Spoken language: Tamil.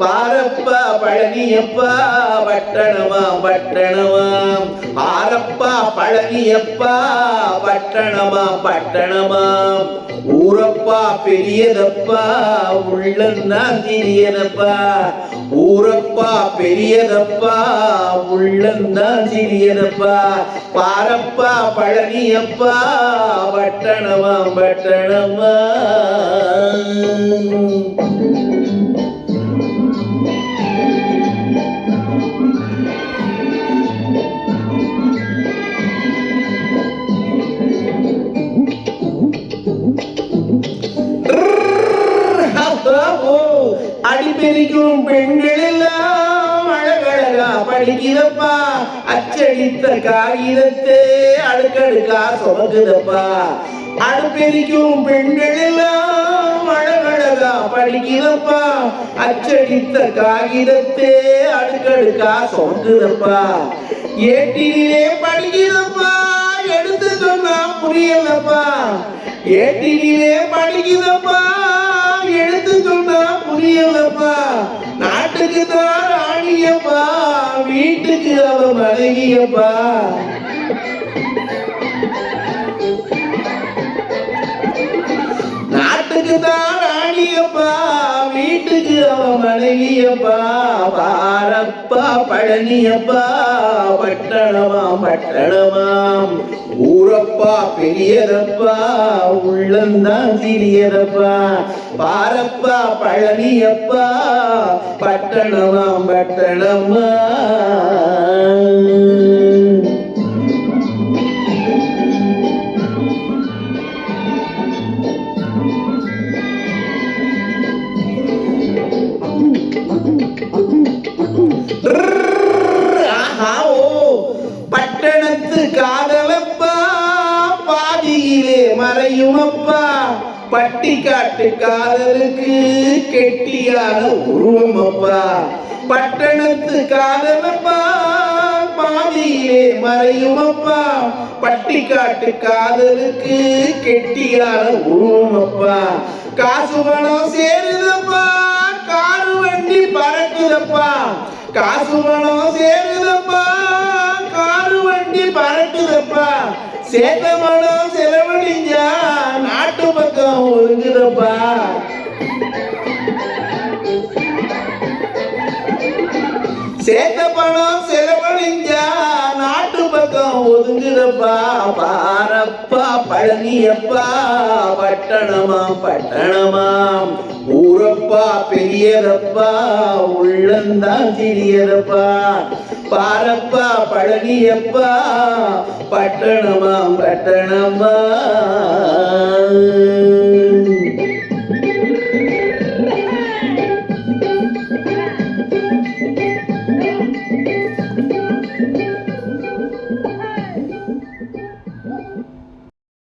பாரப்பா பழனியப்பா பட்டணமாம் பட்டணமாம் பாரப்பா பழனியப்பா பட்டணமாம் பட்டணமாம் ஊரப்பா பெரியதப்பா உள்ளந்தான் சிறியதப்பா ஊரப்பா பெரியதப்பா உள்ளந்தான் சிறியதப்பா பாரப்பா பழனியப்பா பட்டணமாம் பட்டணமாம் அடிப்பெரிக்கும் பெண்கள் எல்லாம் அழகழகா படிக்கிறப்பா அச்சடித்த காகிதத்தை அடுக்கடுக்கா சுமக்குதப்பா அடுப்பெரிக்கும் பெண்கள் எல்லாம் அழகழகா படிக்கிறப்பா அச்சடித்த காகிதத்தை அடுக்கடுக்கா சுமக்குதப்பா ஏட்டிலே படிக்கிறப்பா எடுத்து சொன்னா புரியலப்பா ஏட்டிலே படிக்கிறப்பா எடுத்து சொன்னா புரியலப்பா நாட்டுக்கு தான் ராணியப்பா வீட்டுக்கு அவ மனைவியப்பா நாட்டுக்கு தான் ராணியப்பா வீட்டுக்கு அவ மனைவியப்பா பாரப்பா பழனியப்பா பட்டணமாம் பட்டணமாம் ஊரப்பா பெரியதப்பா உள்ளந்தான் சிறியதப்பா பாரப்பா பழனியப்பா பட்டணமாம் பட்டணமா பட்டணத்து காதலப்பா பாதியிலே மறையுமப்பா பட்டி காட்டு காதலுக்கு கெட்டியான உருவமப்பா பட்டணத்து காதலப்பா பாதியிலே மறையுமப்பா பட்டி காட்டு காதலுக்கு கெட்டியான உருவமப்பா காசு பணம் சேருதப்பா காரு வண்டி பறக்குதப்பா காசு பணம் சேருதப்பா காரு வண்டி பறக்குதப்பா சேத்த பணம் செலவழிஞ்சா நாட்டு பக்கம் ஒதுங்குதப்பா சேத்த பணம் செலவழிஞ்சா நாட்டு பக்கம் ஒதுங்குதப்பா பாரப்பா பழனியப்பா பட்டணமாம் பட்டணமாம் ஊரப்பா பெரியதப்பா உள்ளந்தான் சிறியதப்பா பாரப்பா பழனியப்பா பட்டணமாம் பட்டணமா